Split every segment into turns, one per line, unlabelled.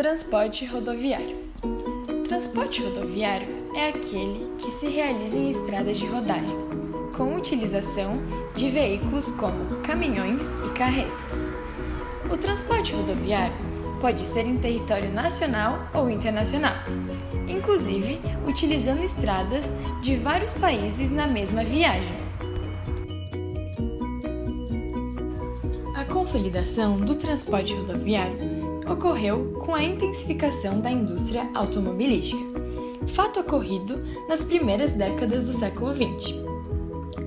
Transporte rodoviário. Transporte rodoviário é aquele que se realiza em estradas de rodagem, com utilização de veículos como caminhões e carretas. O transporte rodoviário pode ser em território nacional ou internacional, inclusive utilizando estradas de vários países na mesma viagem. A consolidação do transporte rodoviário ocorreu com a intensificação da indústria automobilística, fato ocorrido nas primeiras décadas do século XX.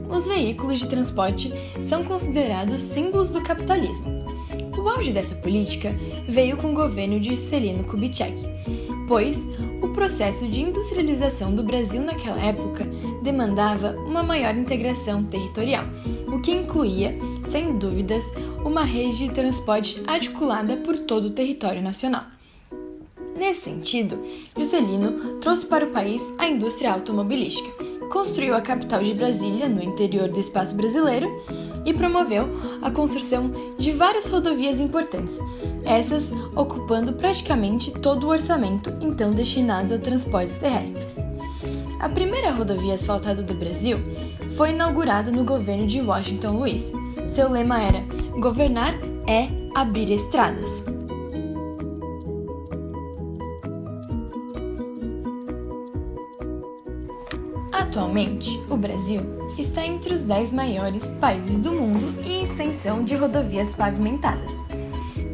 Os veículos de transporte são considerados símbolos do capitalismo. O auge dessa política veio com o governo de Juscelino Kubitschek, pois o processo de industrialização do Brasil naquela época demandava uma maior integração territorial, o que incluía, sem dúvidas, uma rede de transporte articulada por todo o território nacional. Nesse sentido, Juscelino trouxe para o país a indústria automobilística, construiu a capital de Brasília, no interior do espaço brasileiro, e promoveu a construção de várias rodovias importantes, essas ocupando praticamente todo o orçamento então destinado a transportes terrestres. A primeira rodovia asfaltada do Brasil foi inaugurada no governo de Washington Luiz. Seu lema era "Governar é abrir estradas". Atualmente, o Brasil está entre os 10 maiores países do mundo em extensão de rodovias pavimentadas.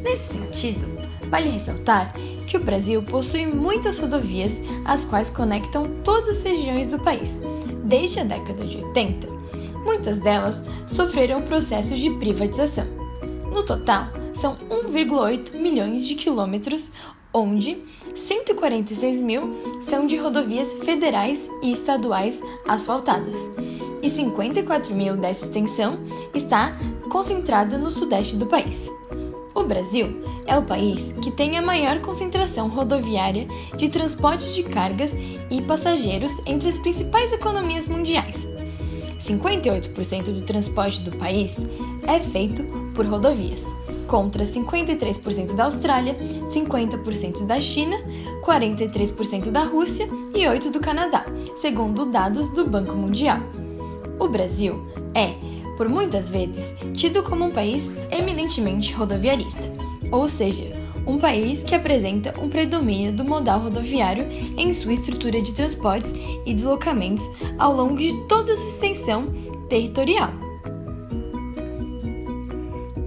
Nesse sentido, vale ressaltar que o Brasil possui muitas rodovias as quais conectam todas as regiões do país. Desde a década de 80, muitas delas sofreram processos de privatização. No total, são 1,8 milhões de quilômetros, onde 146 mil são de rodovias federais e estaduais asfaltadas, e 54 mil dessa extensão está concentrada no sudeste do país. O Brasil é o país que tem a maior concentração rodoviária de transporte de cargas e passageiros entre as principais economias mundiais. 58% do transporte do país é feito por rodovias, contra 53% da Austrália, 50% da China, 43% da Rússia e 8% do Canadá, segundo dados do Banco Mundial. O Brasil é, por muitas vezes, tido como um país eminentemente rodoviarista, ou seja, um país que apresenta um predomínio do modal rodoviário em sua estrutura de transportes e deslocamentos ao longo de toda a sua extensão territorial.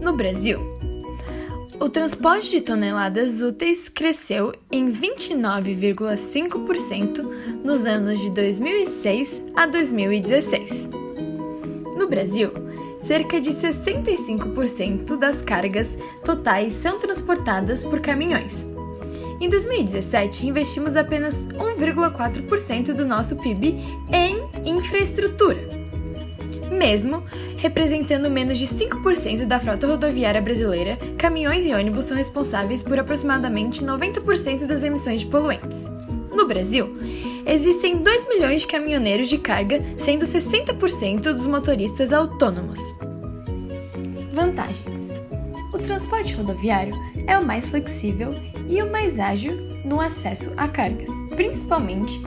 No Brasil, o transporte de toneladas úteis cresceu em 29,5% nos anos de 2006 a 2016. No Brasil, cerca de 65% das cargas totais são transportadas por caminhões. Em 2017, investimos apenas 1,4% do nosso PIB em infraestrutura, mesmo representando menos de 5% da frota rodoviária brasileira. Caminhões e ônibus são responsáveis por aproximadamente 90% das emissões de poluentes. No Brasil, existem 2 milhões de caminhoneiros de carga, sendo 60% dos motoristas autônomos. Vantagens: o transporte rodoviário é o mais flexível e o mais ágil no acesso a cargas, principalmente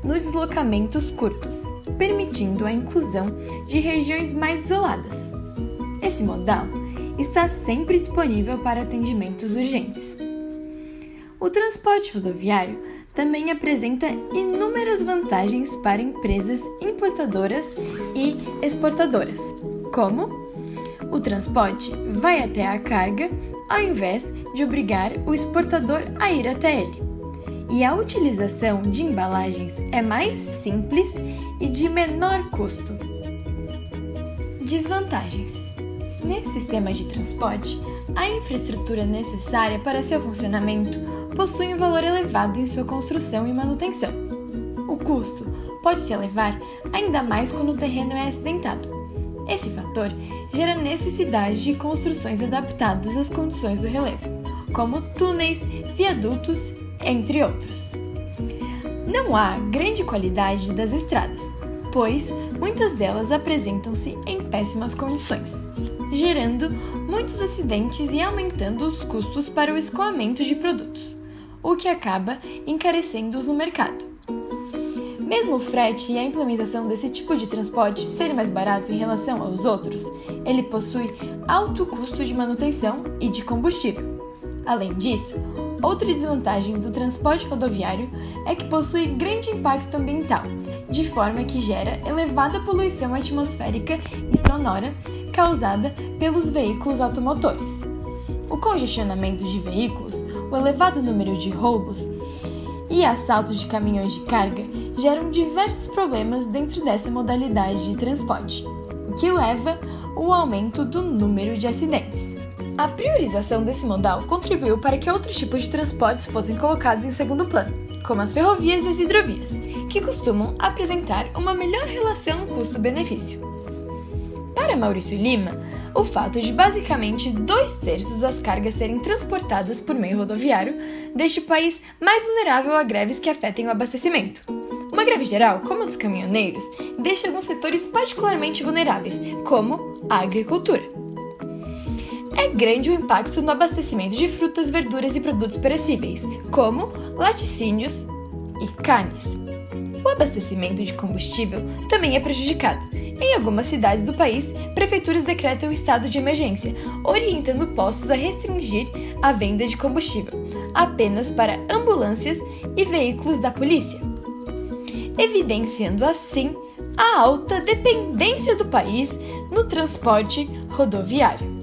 nos deslocamentos curtos, permitindo a inclusão de regiões mais isoladas. Esse modal está sempre disponível para atendimentos urgentes. O transporte rodoviário também apresenta inúmeras vantagens para empresas importadoras e exportadoras, como o transporte vai até a carga ao invés de obrigar o exportador a ir até ele. E a utilização de embalagens é mais simples e de menor custo. Desvantagens: nesse sistema de transporte, a infraestrutura necessária para seu funcionamento possui um valor elevado em sua construção e manutenção. O custo pode se elevar ainda mais quando o terreno é acidentado. Esse fator gera necessidade de construções adaptadas às condições do relevo, como túneis, viadutos, entre outros. Não há grande qualidade das estradas, pois muitas delas apresentam-se em péssimas condições, gerando muitos acidentes e aumentando os custos para o escoamento de produtos. o que acaba encarecendo-os no mercado. Mesmo o frete e a implementação desse tipo de transporte serem mais baratos em relação aos outros, ele possui alto custo de manutenção e de combustível. Além disso, outra desvantagem do transporte rodoviário é que possui grande impacto ambiental, de forma que gera elevada poluição atmosférica e sonora causada pelos veículos automotores. O congestionamento de veículos, o elevado número de roubos e assaltos de caminhões de carga geram diversos problemas dentro dessa modalidade de transporte, o que leva ao aumento do número de acidentes. A priorização desse modal contribuiu para que outros tipos de transportes fossem colocados em segundo plano, como as ferrovias e as hidrovias, que costumam apresentar uma melhor relação custo-benefício. Para Maurício Lima, o fato de basicamente 2/3 das cargas serem transportadas por meio rodoviário deixa o país mais vulnerável a greves que afetem o abastecimento. Uma greve geral, como a dos caminhoneiros, deixa alguns setores particularmente vulneráveis, como a agricultura. É grande o impacto no abastecimento de frutas, verduras e produtos perecíveis, como laticínios e carnes. O abastecimento de combustível também é prejudicado. Em algumas cidades do país, prefeituras decretam estado de emergência, orientando postos a restringir a venda de combustível apenas para ambulâncias e veículos da polícia, evidenciando assim a alta dependência do país no transporte rodoviário.